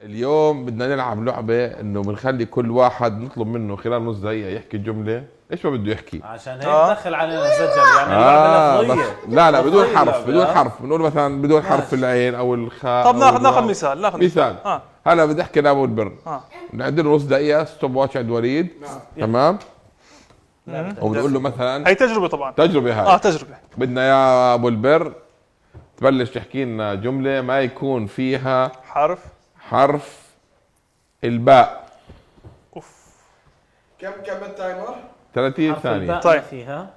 اليوم بدنا نلعب لعبة انه بنخلي كل واحد نطلب منه خلال نص دقيقة يحكي جملة، ايش ما بده يحكي عشان هيك دخل علينا الزجل يعني اللعبة لفظية. لا بدون لفظية حرف، اللعبة. بدون حرف، بنقول مثلا بدون حرف العين او الخاء. طب ناخذ مثال مثال. هلا بدي احكي لابو البر. نعد له نص دقيقة ستوب واتش عند وليد. تمام. وبنقول له مثلا هي تجربة طبعا. تجربة هاي. تجربة. بدنا يا ابو البر تبلش تحكي لنا جملة ما يكون فيها حرف الباء. اوف. كم التايمر؟ 30 ثانية. طيب فيها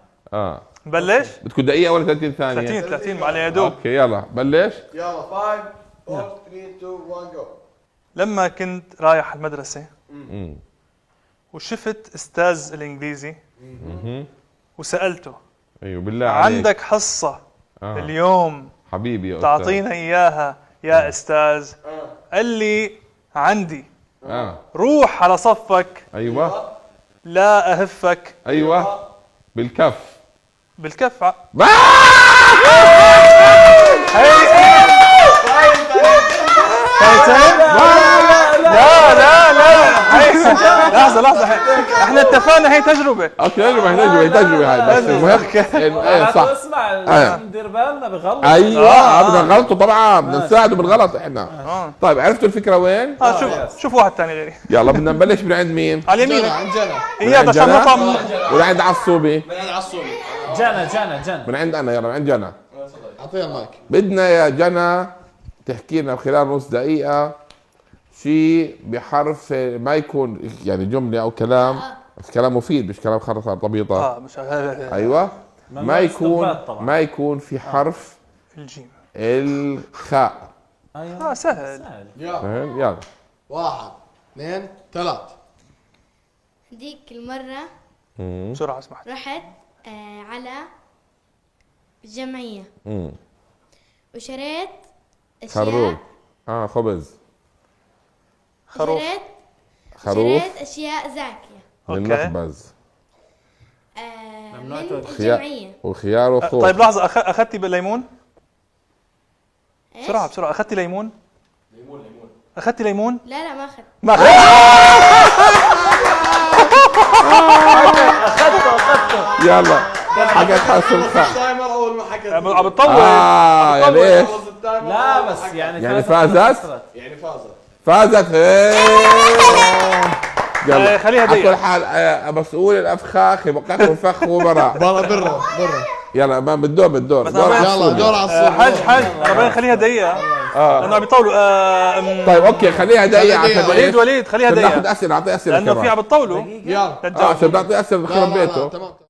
نبلش؟ بدكم دقيقة ولا 30 ثانية؟ 30 معلي يا دوب. اوكي يلا بلش. يلا 5 4 3 2 1 جو. لما كنت رايح المدرسة وشفت استاذ الانجليزي وسألته ايوه بالله عليك عندك حصة اليوم حبيبي يا أستاذ تعطينا اياها يا استاذ؟ قال لي عندي. روح على صفك. ايوه لا اهفك. ايوه بالكف. بالكف. لحظة احنا اتفقنا هي تجربة. اوكي تجربة هاي بس المهم صح. اسمع ندير بالنا بغلط. ايوه بدنا غلطه طبعا، بدنا نساعده بالغلط احنا. طيب عرفتوا الفكرة وين؟ شوف واحد ثاني غيري. يلا بدنا نبلش من عند مين؟ على اليمين. عند جنى. اياد عشان نطلع ولا عند عصوبي؟ من عند عصوبي. جنى من عند انا. يلا من عند جنى. اعطيها المايك. بدنا يا جنى تحكي لنا خلال نص دقيقة شيء بحرف ما يكون يعني جملة أو كلام، بس كلام مفيد مش كلام خرطة طبيطة. مش أيوة ما يكون في حرف الجيم. الخاء. ايوه سهل. يلا 1 2 3. ديك المرة بسرعة اسمح. رحت على جمعية وشريت خروف. خبز. خروف. شريت أشياء زاكية من مخبز. من الجمعية. وخيار وخوخ. طيب لحظة، أخذتي بالليمون؟ بسرعة أخذتي ليمون؟ أخذتي ليمون؟ لا ما أخذت. ما أخذت. اخذته يلا حكت حرف الخاء. التايمر اول ما حكيت. عم بتطول. يا ليش؟ لا بس يعني فازت؟ يعني فازت. فازت. يلا خليها على كل دقيقة. حال مسؤول الافخاخ يبقى الفخ وبرا. برا. يلا ما بالدور يلا دور على الصوت. حاج أنا خليها دقيقة. لأنه عم يطولوا. طيب اوكي خليها دقيقة عشان وليد خليها ناخذ دقيقة. اسئلة، اعطي اسئلة لأنه في كمان. عم بتطولوا. يلا عشان نعطي اسئلة خرب بيته. تمام.